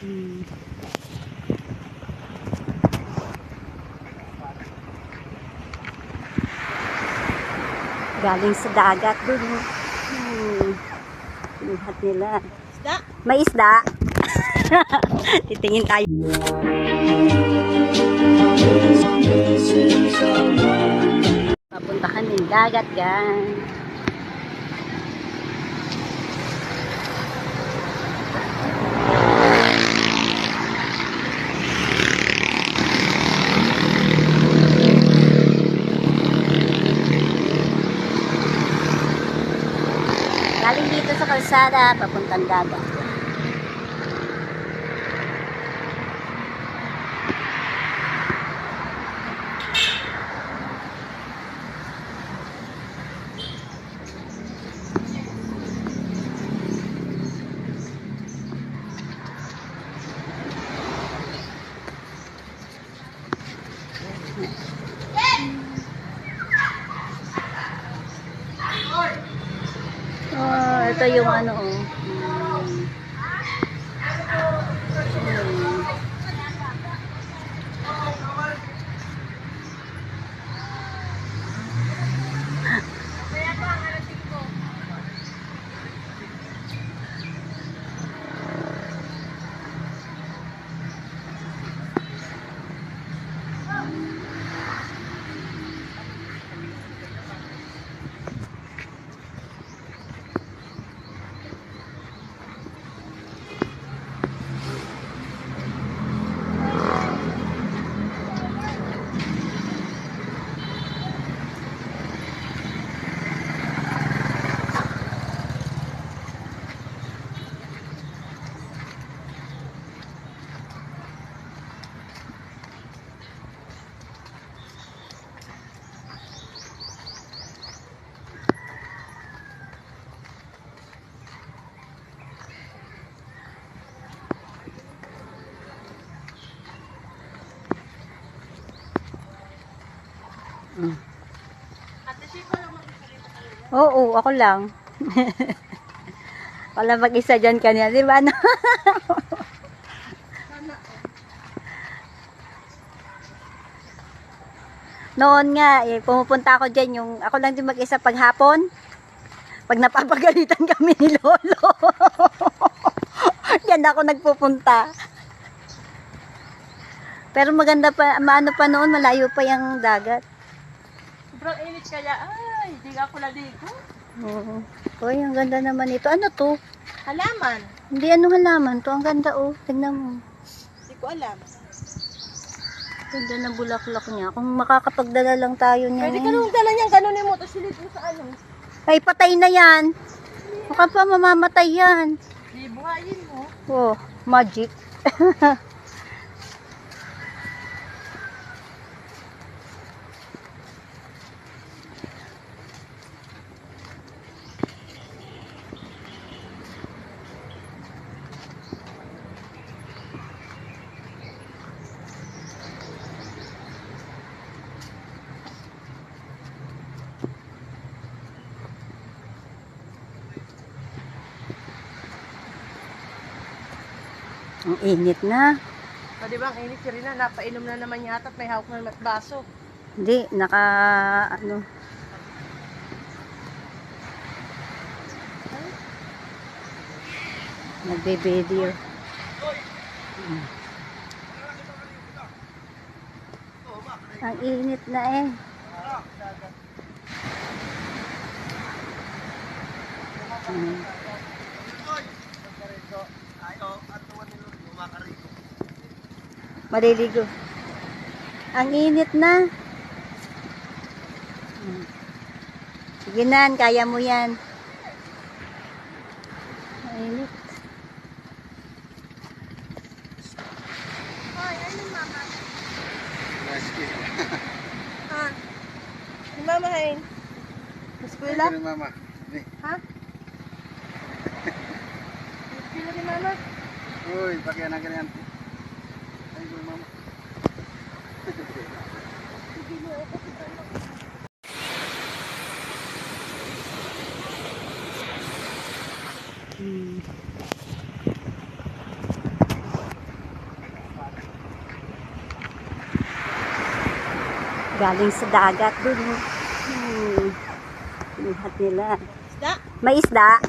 Hmm. Galing sa dagat dun. Pinuhat nila. Isda? May isda. Titingin tayo. Papunta kami dagat, guys. Galing dito sa kalsada, papuntang dagat. Oh, ito yung ano, oh. Oo, ako lang. Wala mag-isa dyan kanina, di ba? No? Noon nga, pumupunta ako dyan, yung ako lang din mag-isa paghapon. Pag napapagalitan kami ni Lolo. Yan ako nagpupunta. Pero maganda pa, maano pa noon, malayo pa yung dagat. Sobrang init kaya, ay, hindi ako naligo. Oo. Uy, ang ganda naman ito. Ano to? Halaman. Hindi ano halaman to. Ang ganda oh. Tignan mo. Hindi ko alam. Ganda ng bulaklak niya. Kung makakapagdala lang tayo niya. Pwede ka nung dala niyan, ganunin mo, tapos silid mo sa ano. Ay, patay na yan. Baka pa mamamatay yan. Di buhayin mo. Oh, magic. Ang init na. Pwede bang init si Rina, napainom na naman yata at may hawak na baso. Hindi, ano. Nagbe-video. Ang init na eh. Maliligo. Ang init na. Sige nan, kaya mo yan. Ang init. Hoy, ano mama? Si Mama Hain. Sa eskwela? Mama. Ha? Eskwela ni Mama? Uy, pakyan na ganyan. Ay, mama. Galing sa dagat dun. Lihat nila. Isda? May isda.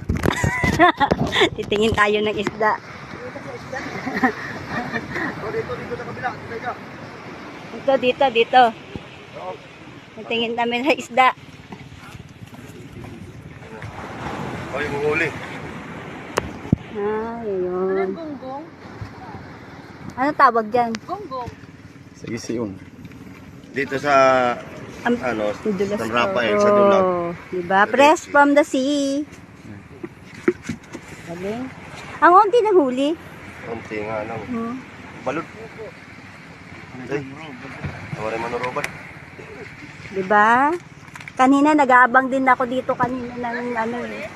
Titingin tayo ng isda. Dito sa kabila. Dito. Titingin kami ng isda. Ay, huli. Ayun. Gonggong? Ano tawag dyan? Gonggong. Sa Isiun. Dito sa Dulas. San Rafael, sa Dulag. Diba? Fresh from the sea. Galing. Ang unti na huli. Kunti nga lang. Hmm. Balod. Ay, tawarin mo na robot. Diba? Kanina nag-aabang din ako dito kanina ng ano eh.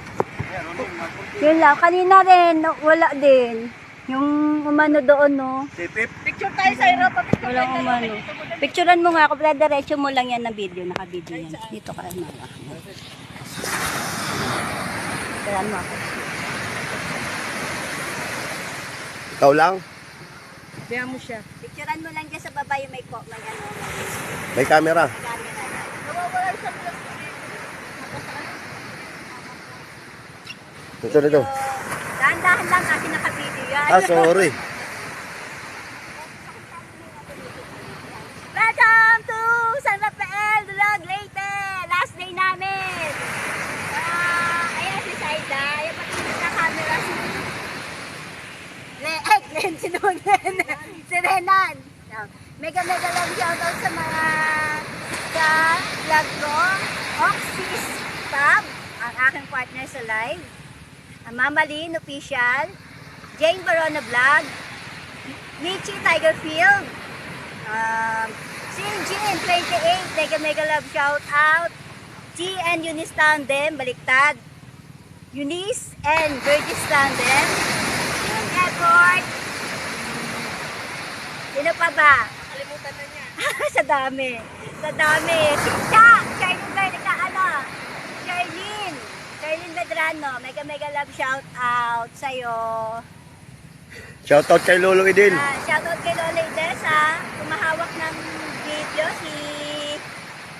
Yun lang. Kanina rin, wala din. Yung umano doon, no? Tipip. Picture tayo sa Europa. Picture Walang tayo. umano. Picturean mo nga ako, pero diretso mo lang yan na video. Naka-video yan. Dito ka na. Picturean mo ako. Ikaw lang? Biyan mo siya. Picturean mo lang dyan sa baba yung may ano. May camera. Camera. Nawawala sa vlog. Dito. Dahan-dahan lang kasi naka-video yan. Sorry. Welcome to San Rafael, Dulag, Leyte. Last day namin. Ayan si Saida. Ayan pati sa camera si Glenn, si Renan. Mega lang shoutout sa mga sa vlog ko. Oxys Tab, ang aking partner sa live. Mama Lynn Official. Jane Barona Vlog. Michi Tigerfield. Sinjin 28, mega love shout out. G and Eunice Tandem, baliktad. Eunice and Burgess Tandem. Yung effort. Sino pa ba? Kalimutan na niya. Sa dami. Si Charlene ba nagkaala? Charlene Medrano, mega love shout out sa'yo. Shoutout kay Lolo Idil. Shoutout kay Lola Idesa, kumahawak ng video si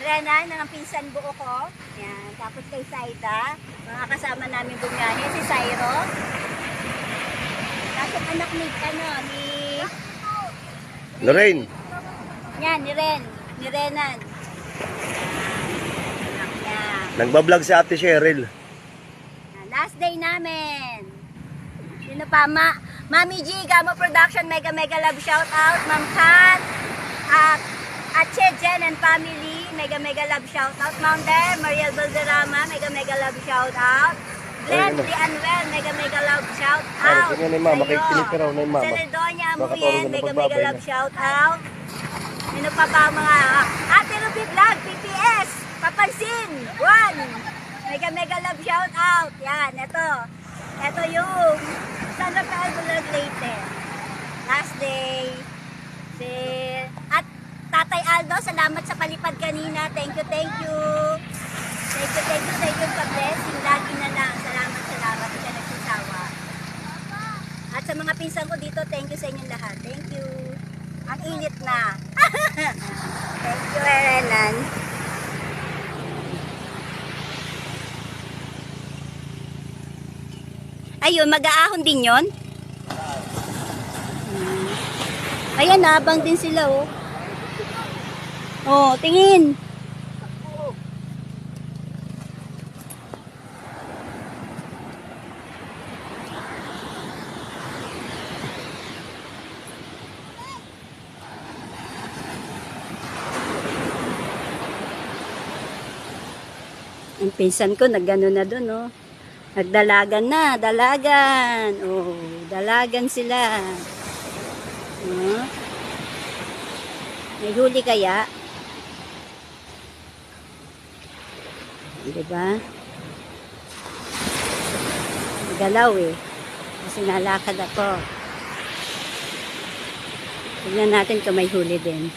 Renan, ng pinsan buo ko. Yan. Tapos kay Saida, mga kasama namin bumiyahe, si Sairo. Tapos anak ni Lorraine. yan, ni Renan. Anak niya. Nagbablog si Ate Cheryl. Last day namin. Sino pa? Mami G, Gamo Production, mega love shout out. Ma'am Kat, Ache Jen and family, mega love shout out. Ma'am Der, Mariel Valderrama, mega love shout out. Glenn D. Anuel, mega love shout out. Tingnan ni Mama, makikinig ka raw na yung Mama. Celedonia Baka Amuyen, tawag na mega pagbabay love na. shout out. Sino pa ba mga Ate Ruby Vlog, PPS, Papansin, 1. Mega love shout out. Yan, ito yung San Rafael Dulag Leyte. Last day. At Tatay Aldo, salamat sa palipad kanina. Thank you. Thank you sa blessing. Lagi na lang. Salamat. Hindi ka nagsasawa. At sa mga pinsan ko dito, thank you sa inyong lahat. Thank you. Ang init na. Thank you, Renan. Ayun, mag-aahon din yon. Ayan, nabang din sila, oh. Oh, tingin. Ang pinsan ko, naggano na dun, oh. Nagdalagan na, dalagan. Oh, dalagan sila. May huli kaya? Diba? Galaw eh. Kasi nalakad ako. Tignan natin kung may huli din.